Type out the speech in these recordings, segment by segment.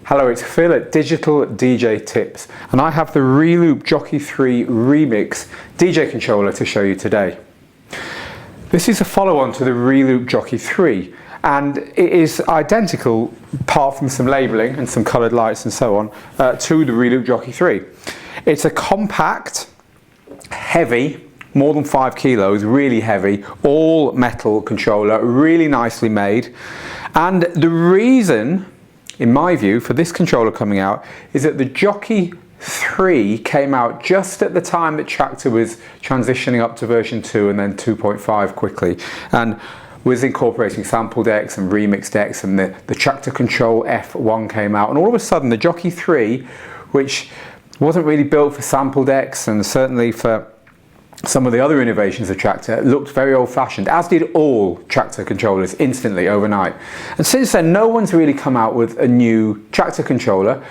Hello, it's Phil at Digital DJ Tips, and I have the Reloop Jockey 3 Remix DJ controller to show you today. This is a follow-on to the Reloop Jockey 3, and it is identical, apart from some labelling and some coloured lights and so on, to the Reloop Jockey 3. It's a compact, heavy, more than 5 kilos, really heavy, all metal controller, really nicely made. And the reason, in my view, for this controller coming out is that the Jockey 3 came out just at the time that Traktor was transitioning up to version 2 and then 2.5 quickly, and was incorporating sample decks and remix decks, and the Traktor Control F1 came out, and all of a sudden the Jockey 3, which wasn't really built for sample decks and certainly for some of the other innovations of Traktor, looked very old-fashioned, as did all Traktor controllers instantly overnight. And since then, no one's really come out with a new Traktor controller.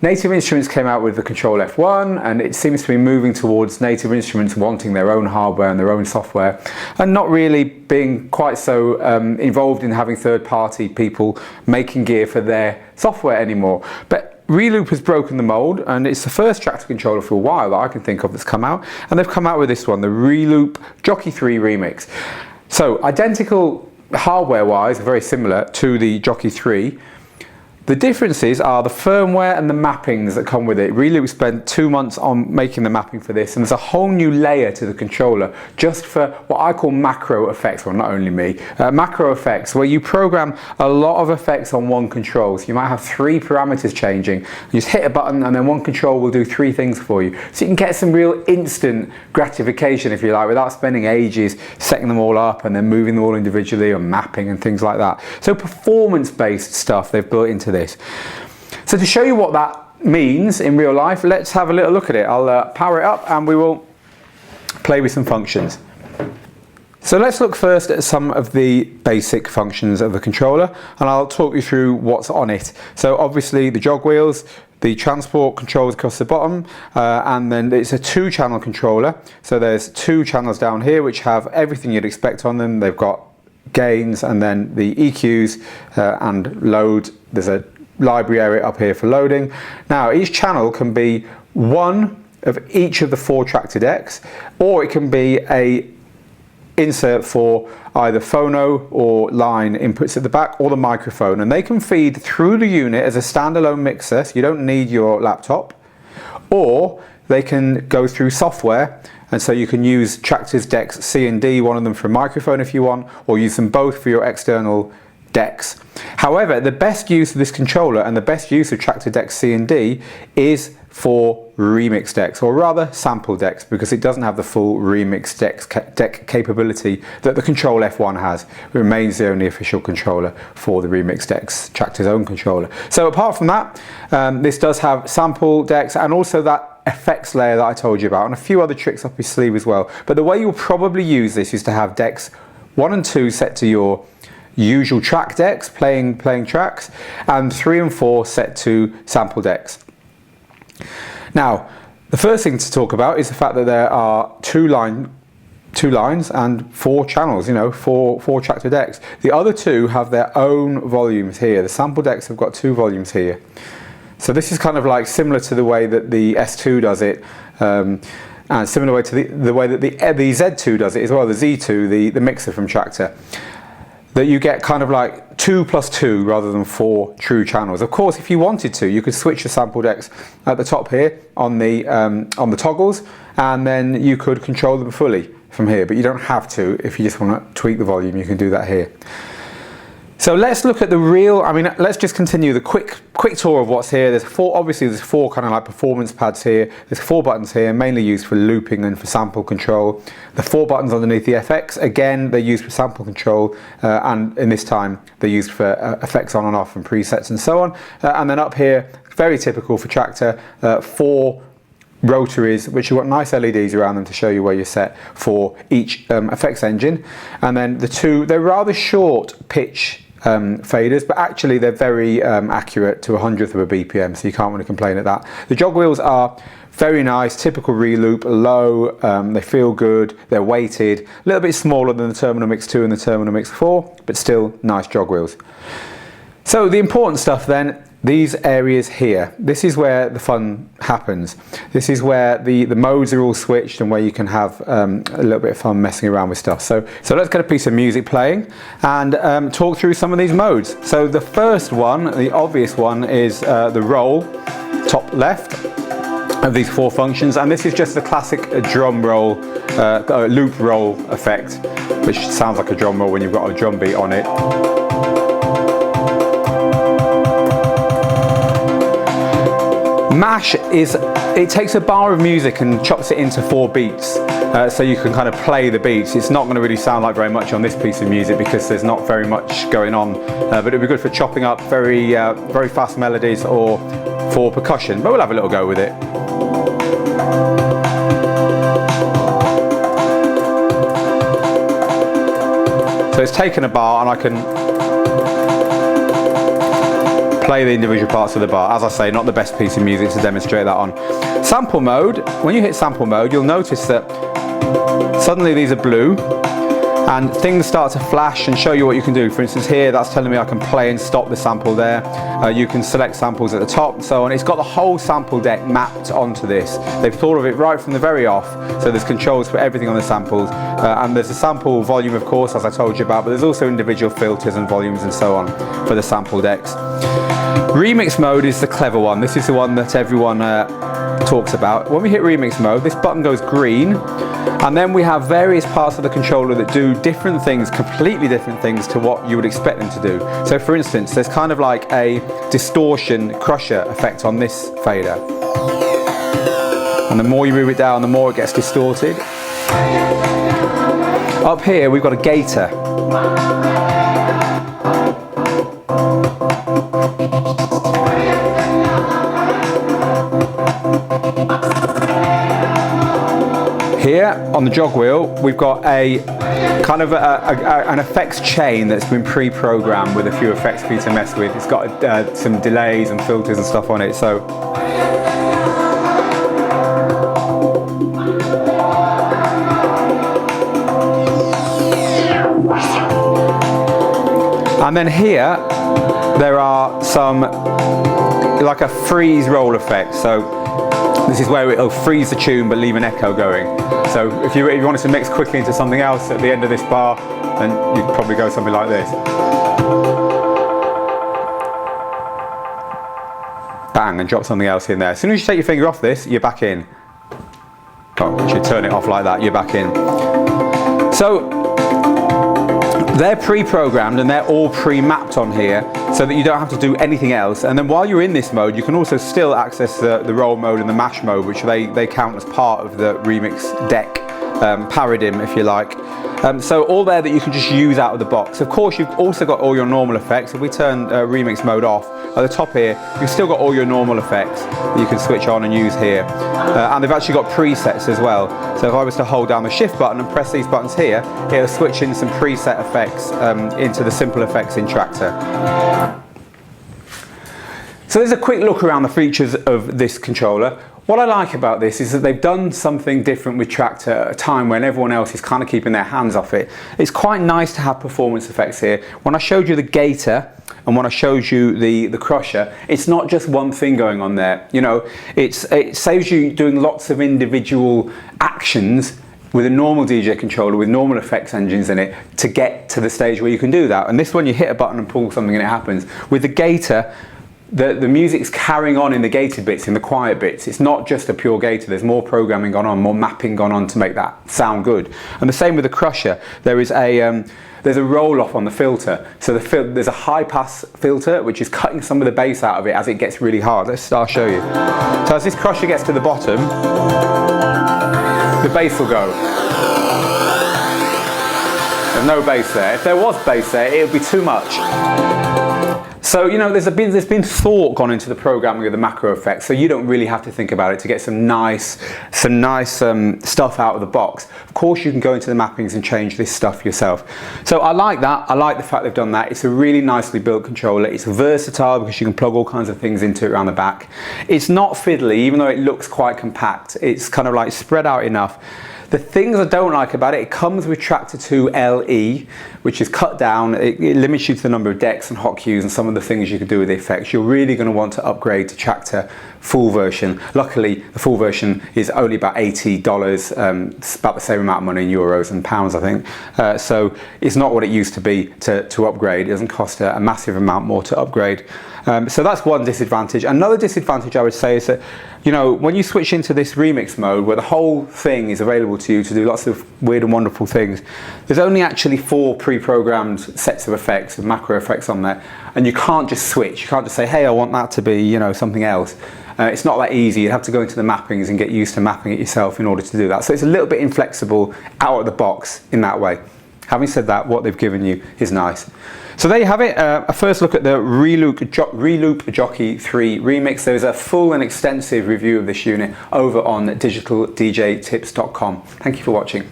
Native Instruments came out with the Control F1, and it seems to be moving towards Native Instruments wanting their own hardware and their own software, and not really being quite so involved in having third-party people making gear for their software anymore. But Reloop has broken the mold, and it's the first Traktor controller for a while that I can think of that's come out, and they've come out with this one, the Reloop Jockey 3 Remix. So identical hardware-wise, very similar to the Jockey 3. The differences are the firmware and the mappings that come with it. Reloop spent 2 months on making the mapping for this, and there's a whole new layer to the controller just for what I call macro effects. Well, not only me, macro effects, where you program a lot of effects on one control. So you might have 3 parameters changing. You just hit a button and then one control will do 3 things for you. So you can get some real instant gratification, if you like, without spending ages setting them all up and then moving them all individually or mapping and things like that. So performance-based stuff they've built into this. So to show you what that means in real life, let's have a little look at it. I'll power it up and we will play with some functions. So let's look first at some of the basic functions of the controller, and I'll talk you through what's on it. So obviously the jog wheels, the transport controls across the bottom, and then it's a 2-channel controller. So there's 2 channels down here which have everything you'd expect on them. They've got gains and then the EQs and load. There's a library area up here for loading. Now each channel can be one of each of the 4 Traktor decks, or it can be a insert for either phono or line inputs at the back, or the microphone, and they can feed through the unit as a standalone mixer, so you don't need your laptop, or they can go through software, and so you can use Traktor's decks C and D, one of them for a microphone if you want, or use them both for your external decks. However, the best use of this controller and the best use of Traktor decks C and D is for remix decks, or rather sample decks, because it doesn't have the full remix deck capability that the Control F1 has. It remains the only official controller for the remix decks, Traktor's own controller. So apart from that, this does have sample decks and also that effects layer that I told you about, and a few other tricks up your sleeve as well. But the way you'll probably use this is to have decks 1 and 2 set to your usual track decks, playing tracks, and 3 and 4 set to sample decks. Now, the first thing to talk about is the fact that there are 2 lines and 4 channels, you know, 4 Traktor decks. The other 2 have their own volumes here. The sample decks have got 2 volumes here. So this is kind of like similar to the way that the S2 does it, and similar way to the way that the Z2 does it as well, the Z2, the mixer from Traktor. That you get kind of like 2 plus 2 rather than 4 true channels. Of course, if you wanted to, you could switch the sample decks at the top here on the toggles, and then you could control them fully from here, but you don't have to. If you just want to tweak the volume, you can do that here. So let's look at the real, let's just continue the quick tour of what's here. Obviously there's 4 kind of like performance pads here. There's 4 buttons here, mainly used for looping and for sample control. The 4 buttons underneath the FX, again, they're used for sample control, and in this time they're used for effects on and off and presets and so on. And then up here, very typical for Traktor, 4 rotaries which have got nice LEDs around them to show you where you're set for each effects engine. And then the 2, they're rather short pitch faders, but actually they're very accurate to 100th of a BPM, so you can't really complain at that. The jog wheels are very nice, typical Reloop, low, they feel good, they're weighted, a little bit smaller than the Terminal Mix 2 and the Terminal Mix 4, but still nice jog wheels. So the important stuff then, these areas here, this is where the fun happens. This is where the modes are all switched and where you can have a little bit of fun messing around with stuff. So let's get a piece of music playing and talk through some of these modes. So the first one, the obvious one, is the roll, top left of these 4 functions, and this is just the classic drum roll, loop roll effect, which sounds like a drum roll when you've got a drum beat on it. Mash it takes a bar of music and chops it into 4 beats, so you can kind of play the beats. It's not going to really sound like very much on this piece of music because there's not very much going on, but it'd be good for chopping up very fast melodies or for percussion, but we'll have a little go with it. So it's taken a bar and I can play the individual parts of the bar. As I say, not the best piece of music to demonstrate that on. Sample mode, when you hit sample mode, you'll notice that suddenly these are blue and things start to flash and show you what you can do. For instance, here that's telling me I can play and stop the sample there. You can select samples at the top and so on. It's got the whole sample deck mapped onto this. They've thought of it right from the very off, so there's controls for everything on the samples, and there's a sample volume, of course, as I told you about, but there's also individual filters and volumes and so on for the sample decks. Remix mode is the clever one. This is the one that everyone talks about. When we hit remix mode, this button goes green, and then we have various parts of the controller that do different things, completely different things to what you would expect them to do. So for instance, there's kind of like a distortion crusher effect on this fader. And the more you move it down, the more it gets distorted. Up here, we've got a gator. Here on the jog wheel, we've got a kind of an effects chain that's been pre-programmed with a few effects for you to mess with. It's got some delays and filters and stuff on it. So and then here there are some like a freeze roll effect. So this is where it'll freeze the tune but leave an echo going. So if you wanted to mix quickly into something else at the end of this bar, then you'd probably go something like this. Bang, and drop something else in there. As soon as you take your finger off this, you're back in. Oh, you should turn it off like that, you're back in. So they're pre-programmed and they're all pre-mapped on here so that you don't have to do anything else. And then while you're in this mode, you can also still access the roll mode and the mash mode, which they count as part of the remix deck paradigm, if you like. So all there that you can just use out of the box. Of course, you've also got all your normal effects. If we turn remix mode off, at the top here, you've still got all your normal effects that you can switch on and use here. And they've actually got presets as well. So if I was to hold down the shift button and press these buttons here, it'll switch in some preset effects into the simple effects in Tractor. So there's a quick look around the features of this controller. What I like about this is that they've done something different with Tractor at a time when everyone else is kind of keeping their hands off it. It's quite nice to have performance effects here. When I showed you the gator and when I showed you the crusher, it's not just one thing going on there. You know, it saves you doing lots of individual actions with a normal DJ controller with normal effects engines in it to get to the stage where you can do that. And this one, you hit a button and pull something and it happens. With the gator, the music's carrying on in the gated bits, in the quiet bits. It's not just a pure gator. There's more programming gone on, more mapping gone on to make that sound good. And the same with the crusher. There's a roll off on the filter. So there's a high pass filter which is cutting some of the bass out of it as it gets really hard. I'll show you. So as this crusher gets to the bottom, the bass will go. There's no bass there. If there was bass there, it would be too much. So, you know, there's been thought gone into the programming of the macro effects, so you don't really have to think about it to get some nice stuff out of the box. Of course, you can go into the mappings and change this stuff yourself. So I like that. I like the fact they've done that. It's a really nicely built controller. It's versatile because you can plug all kinds of things into it around the back. It's not fiddly, even though it looks quite compact. It's kind of like spread out enough The things I don't like about it, it comes with Tractor 2 LE, which is cut down. It limits you to the number of decks and hot cues and some of the things you could do with the effects. You're really going to want to upgrade to Tractor full version. Luckily, the full version is only about $80. It's about the same amount of money in euros and pounds, I think. So it's not what it used to be to upgrade. It doesn't cost a massive amount more to upgrade. So that's one disadvantage. Another disadvantage I would say is that, you know, when you switch into this remix mode where the whole thing is available to you to do lots of weird and wonderful things, there's only actually 4 pre-programmed sets of effects, of macro effects on there, and you can't just switch. You can't just say, hey, I want that to be, you know, something else. It's not that easy. You have to go into the mappings and get used to mapping it yourself in order to do that. So it's a little bit inflexible out of the box in that way. Having said that, what they've given you is nice. So there you have it, a first look at the Reloop Jockey 3 remix. There's a full and extensive review of this unit over on digitaldjtips.com. Thank you for watching.